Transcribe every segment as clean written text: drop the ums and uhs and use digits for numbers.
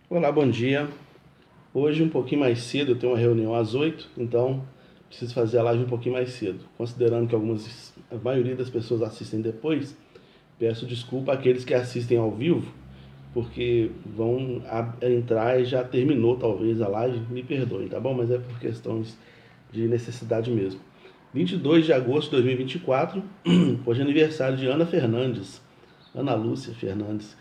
Olá, bom dia. Hoje um pouquinho mais cedo, eu tenho uma reunião às 8, então preciso fazer a live um pouquinho mais cedo. Considerando que a maioria das pessoas assistem depois, peço desculpa àqueles que assistem ao vivo, porque vão entrar e já terminou talvez a live, me perdoem, tá bom? Mas é por questões de necessidade mesmo. 22 de agosto de 2024, hoje é aniversário de Ana Fernandes, Ana Lúcia Fernandes.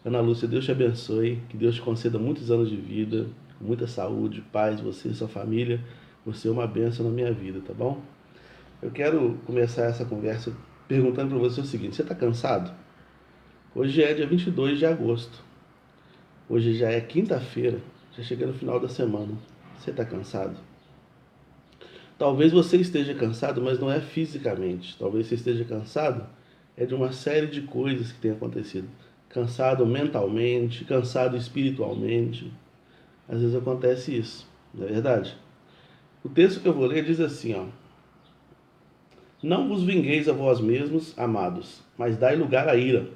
Ana Lúcia, Deus te abençoe, que Deus te conceda muitos anos de vida, muita saúde, paz, você e sua família. Você é uma bênção na minha vida, tá bom? Eu quero começar essa conversa perguntando para você o seguinte: você está cansado? Hoje é dia 22 de agosto. Hoje já é quinta-feira, já chega no final da semana. Você está cansado? Talvez você esteja cansado, mas não é fisicamente. Talvez você esteja cansado é de uma série de coisas que tem acontecido. Cansado mentalmente, cansado espiritualmente. Às vezes acontece isso, não é verdade? O texto que eu vou ler diz assim, ó: Não vos vingueis a vós mesmos, amados, mas dai lugar à ira,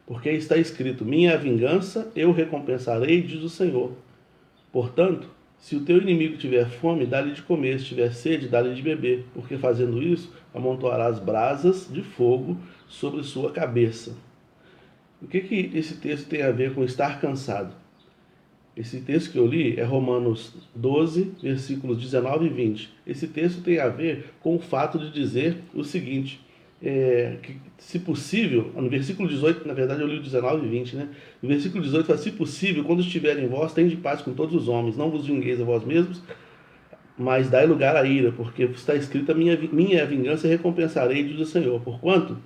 porque está escrito: Minha é a vingança, eu recompensarei, diz o Senhor. Portanto, se o teu inimigo tiver fome, dá-lhe de comer; se tiver sede, dá-lhe de beber, porque fazendo isso, amontoarás brasas de fogo sobre sua cabeça. O que esse texto tem a ver com estar cansado? Esse texto que eu li é Romanos 12, versículos 19 e 20. Esse texto tem a ver com o fato de dizer o seguinte: que, se possível, no versículo 18, na verdade eu li o 19 e 20, né? No versículo 18 fala: se possível, quando estiverem em vós, tende paz com todos os homens, não vos vingueis a vós mesmos, mas dai lugar à ira, porque está escrito: minha é a vingança e recompensarei, diz o Senhor. Porquanto,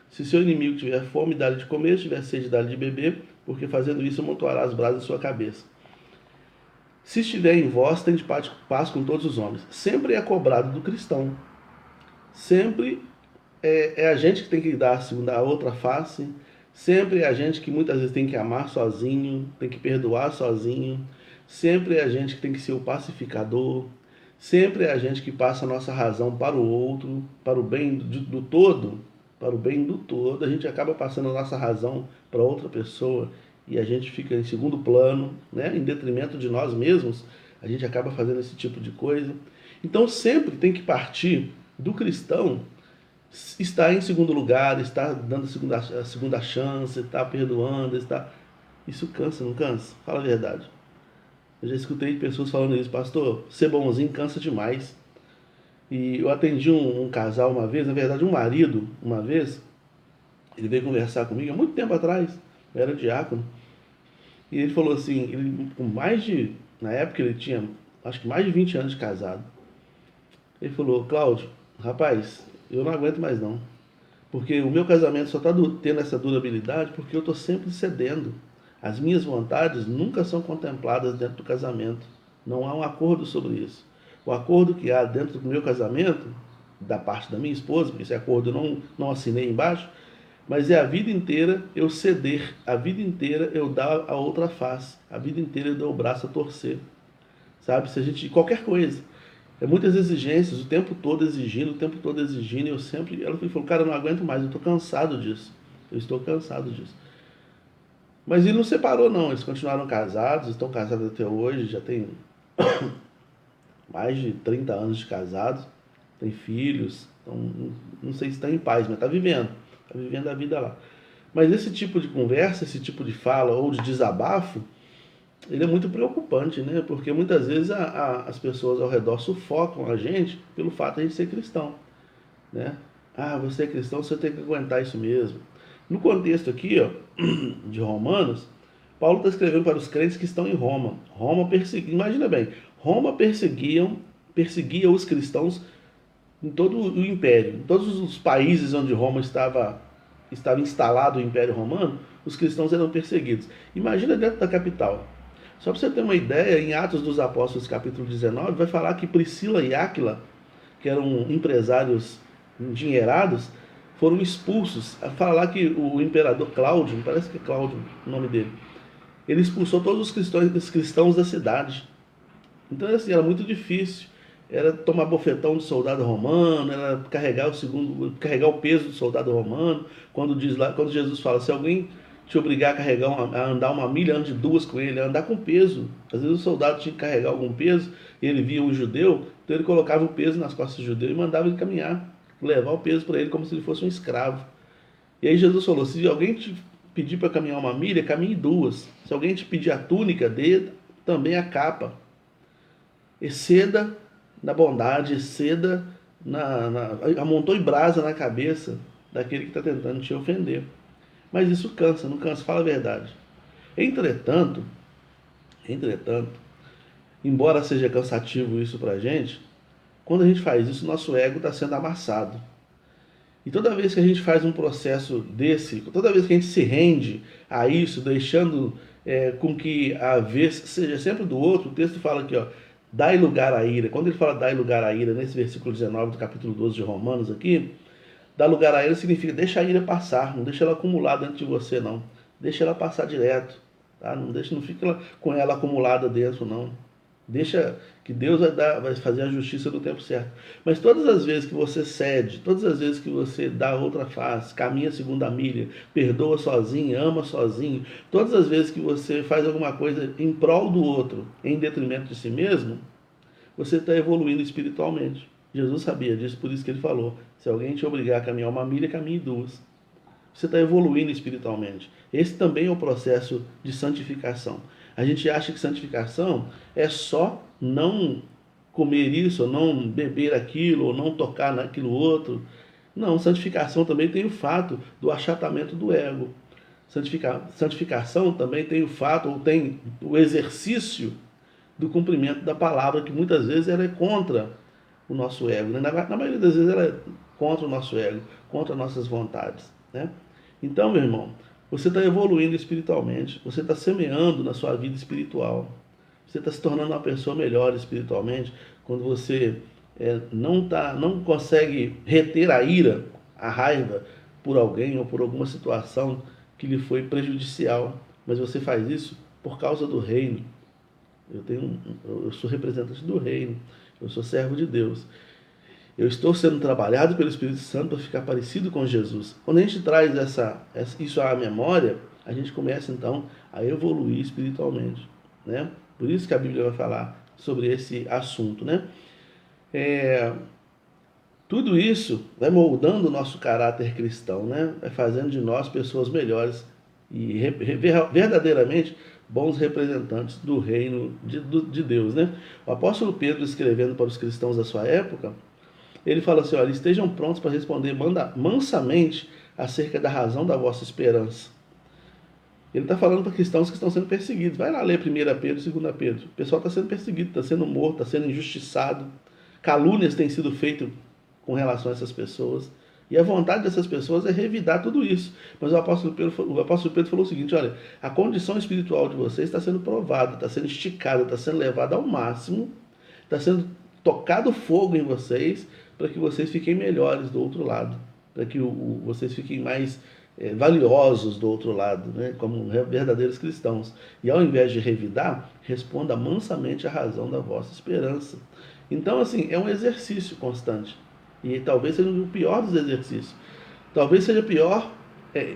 se seu inimigo tiver fome, dá-lhe de comer; se tiver sede, dá-lhe de beber, porque fazendo isso amontoará as brasas em sua cabeça. Se estiver em vós, tende paz com todos os homens. Sempre é cobrado do cristão. Sempre é a gente que tem que dar a outra face. Sempre é a gente que muitas vezes tem que amar sozinho, tem que perdoar sozinho. Sempre é a gente que tem que ser o pacificador. Sempre é a gente que passa a nossa razão para o outro, para o bem do todo. Para o bem do todo, a gente acaba passando a nossa razão para outra pessoa e a gente fica em segundo plano, né? Em detrimento de nós mesmos, a gente acaba fazendo esse tipo de coisa. Então sempre tem que partir do cristão estar em segundo lugar, estar dando a segunda chance, estar perdoando, estar... Isso cansa, não cansa? Fala a verdade. Eu já escutei pessoas falando isso: pastor, ser bonzinho cansa demais. E eu atendi um casal uma vez, na verdade um marido, uma vez, ele veio conversar comigo há muito tempo atrás, eu era diácono, e ele falou assim, ele com mais de, na época ele tinha, acho que mais de 20 anos de casado. Ele falou: Cláudio, rapaz, eu não aguento mais não, porque o meu casamento só está tendo essa durabilidade porque eu estou sempre cedendo. As minhas vontades nunca são contempladas dentro do casamento. Não há um acordo sobre isso. O acordo que há dentro do meu casamento, da parte da minha esposa, porque esse acordo eu não assinei embaixo, mas é a vida inteira eu ceder, a vida inteira eu dar a outra face, a vida inteira eu dar o braço a torcer. Sabe? Se a gente, qualquer coisa. É muitas exigências, o tempo todo exigindo, o tempo todo exigindo, e eu sempre. Ela falou: cara, eu não aguento mais, eu estou cansado disso. Eu estou cansado disso. Mas ele não separou, não. Eles continuaram casados, estão casados até hoje, já tem mais de 30 anos de casados, tem filhos, então não sei se está em paz, mas está vivendo a vida lá. Mas esse tipo de conversa, esse tipo de fala ou de desabafo, ele é muito preocupante, né? Porque muitas vezes as pessoas ao redor sufocam a gente pelo fato de a gente ser cristão, né? Ah, você é cristão, você tem que aguentar isso mesmo. No contexto aqui, ó, de Romanos, Paulo está escrevendo para os crentes que estão em Roma. Roma perseguia, imagina bem, Roma perseguia os cristãos em todo o império, em todos os países onde Roma estava instalado o Império Romano, os cristãos eram perseguidos. Imagina dentro da capital. Só para você ter uma ideia, em Atos dos Apóstolos, capítulo 19, vai falar que Priscila e Áquila, que eram empresários endinheirados, foram expulsos. A falar que o imperador Cláudio, parece que é Cláudio o nome dele, ele expulsou todos os cristãos da cidade. Então, assim, era muito difícil. Era tomar bofetão do soldado romano, era carregar o peso do soldado romano. Quando Jesus fala: se alguém te obrigar a carregar a andar 1 milha, ande 2 com ele, a andar com peso. Às vezes o soldado tinha que carregar algum peso, e ele via um judeu, então ele colocava o peso nas costas do judeu e mandava ele caminhar, levar o peso para ele como se ele fosse um escravo. E aí Jesus falou, se alguém te pedir para caminhar 1 milha, caminhe 2. Se alguém te pedir a túnica, dê também a capa. Exceda na bondade, exceda amontoe brasa na cabeça daquele que está tentando te ofender. Mas isso cansa, não cansa? Fala a verdade. Entretanto, embora seja cansativo isso pra gente, quando a gente faz isso, nosso ego está sendo amassado. E toda vez que a gente faz um processo desse, toda vez que a gente se rende a isso, deixando com que a vez seja sempre do outro, o texto fala aqui, ó, dai lugar à ira. Quando ele fala dai lugar à ira, nesse versículo 19 do capítulo 12 de Romanos aqui, dar lugar à ira significa deixa a ira passar, não deixa ela acumular dentro de você, não. Deixa ela passar direto, tá? Não fica com ela acumulada dentro, não. Deixa que Deus vai fazer a justiça no tempo certo. Mas todas as vezes que você cede, todas as vezes que você dá outra face, caminha a 2 milha, perdoa sozinho, ama sozinho, todas as vezes que você faz alguma coisa em prol do outro, em detrimento de si mesmo, você está evoluindo espiritualmente. Jesus sabia disso, por isso que ele falou, se alguém te obrigar a caminhar 1 milha, caminhe 2. Você está evoluindo espiritualmente. Esse também é o processo de santificação. A gente acha que santificação é só não comer isso, ou não beber aquilo, ou não tocar naquilo outro. Não, santificação também tem o fato do achatamento do ego. Santificação também tem o fato, ou tem o exercício do cumprimento da palavra, que muitas vezes ela é contra o nosso ego. Né? Na maioria das vezes ela é contra o nosso ego, contra nossas vontades. Né? Então, meu irmão, você está evoluindo espiritualmente, você está semeando na sua vida espiritual, você está se tornando uma pessoa melhor espiritualmente quando você não consegue reter a ira, a raiva por alguém ou por alguma situação que lhe foi prejudicial, mas você faz isso por causa do reino. Eu sou representante do reino, eu sou servo de Deus. Eu estou sendo trabalhado pelo Espírito Santo para ficar parecido com Jesus. Quando a gente traz isso à memória, a gente começa então a evoluir espiritualmente, né? Por isso que a Bíblia vai falar sobre esse assunto, né? Tudo isso vai moldando o nosso caráter cristão, né? Vai fazendo de nós pessoas melhores e verdadeiramente bons representantes do reino de Deus, né? O apóstolo Pedro, escrevendo para os cristãos da sua época, ele fala assim, olha, estejam prontos para responder mansamente acerca da razão da vossa esperança. Ele está falando para cristãos que estão sendo perseguidos. Vai lá ler 1 Pedro e 2 Pedro. O pessoal está sendo perseguido, está sendo morto, está sendo injustiçado. Calúnias têm sido feitas com relação a essas pessoas. E a vontade dessas pessoas é revidar tudo isso. Mas o apóstolo Pedro falou o seguinte, olha, a condição espiritual de vocês está sendo provada, está sendo esticada, está sendo levada ao máximo, está sendo tocado fogo em vocês, para que vocês fiquem melhores do outro lado, para que vocês fiquem mais valiosos do outro lado, né, como verdadeiros cristãos. E ao invés de revidar, responda mansamente a razão da vossa esperança. Então, assim, é um exercício constante. E talvez seja o pior dos exercícios. Talvez seja pior,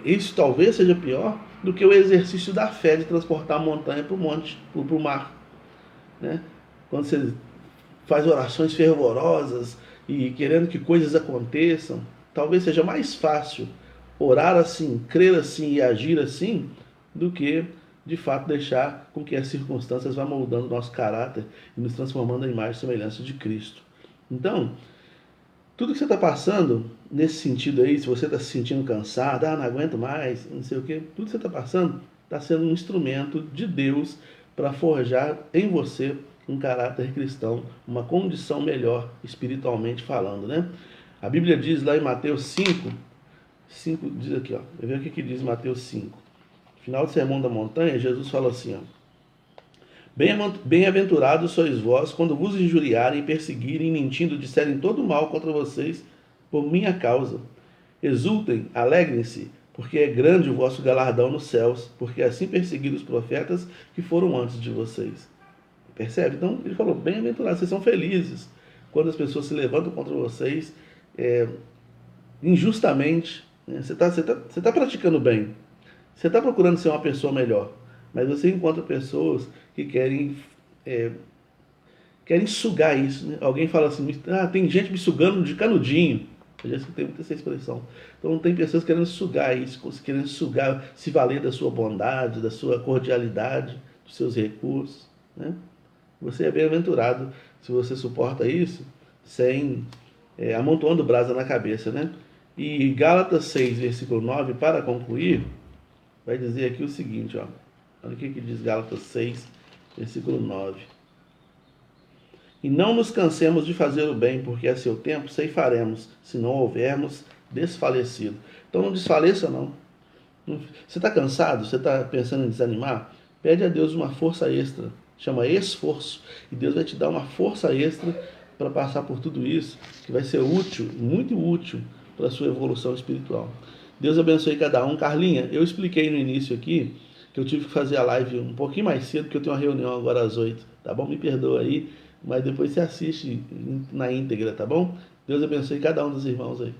isso talvez seja pior do que o exercício da fé de transportar a montanha para o mar. Né? Quando você faz orações fervorosas e querendo que coisas aconteçam, talvez seja mais fácil orar assim, crer assim e agir assim, do que de fato deixar com que as circunstâncias vá moldando o nosso caráter e nos transformando em imagem e semelhança de Cristo. Então, tudo que você está passando nesse sentido aí, se você está se sentindo cansado, não aguento mais, não sei o quê, tudo que você está passando está sendo um instrumento de Deus para forjar em você um caráter cristão, uma condição melhor espiritualmente falando, né? A Bíblia diz lá em Mateus 5 diz aqui, ó, eu ver o que diz Mateus 5. No final do Sermão da Montanha, Jesus fala assim, ó, bem-aventurados sois vós quando vos injuriarem, perseguirem, mentindo, disserem todo mal contra vocês por minha causa. Exultem, alegrem-se, porque é grande o vosso galardão nos céus, porque assim perseguiram os profetas que foram antes de vocês. Percebe? Então ele falou, bem-aventurados, vocês são felizes quando as pessoas se levantam contra vocês injustamente. Né? Você tá praticando bem. Você está procurando ser uma pessoa melhor, mas você encontra pessoas que querem sugar isso, né? Alguém fala assim, tem gente me sugando de canudinho. Eu já escutei muito essa expressão. Então tem pessoas querendo sugar isso, querendo sugar, se valer da sua bondade, da sua cordialidade, dos seus recursos, né? Você é bem-aventurado se você suporta isso sem amontoando brasa na cabeça, né? E Gálatas 6, versículo 9, para concluir, vai dizer aqui o seguinte, ó. Olha o que diz Gálatas 6, versículo 9. E não nos cansemos de fazer o bem, porque a seu tempo ceifaremos, se não houvermos desfalecido. Então não desfaleça, não. Você está cansado? Você está pensando em desanimar? Pede a Deus uma força extra. Chama esforço. E Deus vai te dar uma força extra para passar por tudo isso, que vai ser útil, muito útil para a sua evolução espiritual. Deus abençoe cada um. Carlinha, eu expliquei no início aqui que eu tive que fazer a live um pouquinho mais cedo, porque eu tenho uma reunião agora às 8, tá bom? Me perdoa aí, mas depois você assiste na íntegra, tá bom? Deus abençoe cada um dos irmãos aí.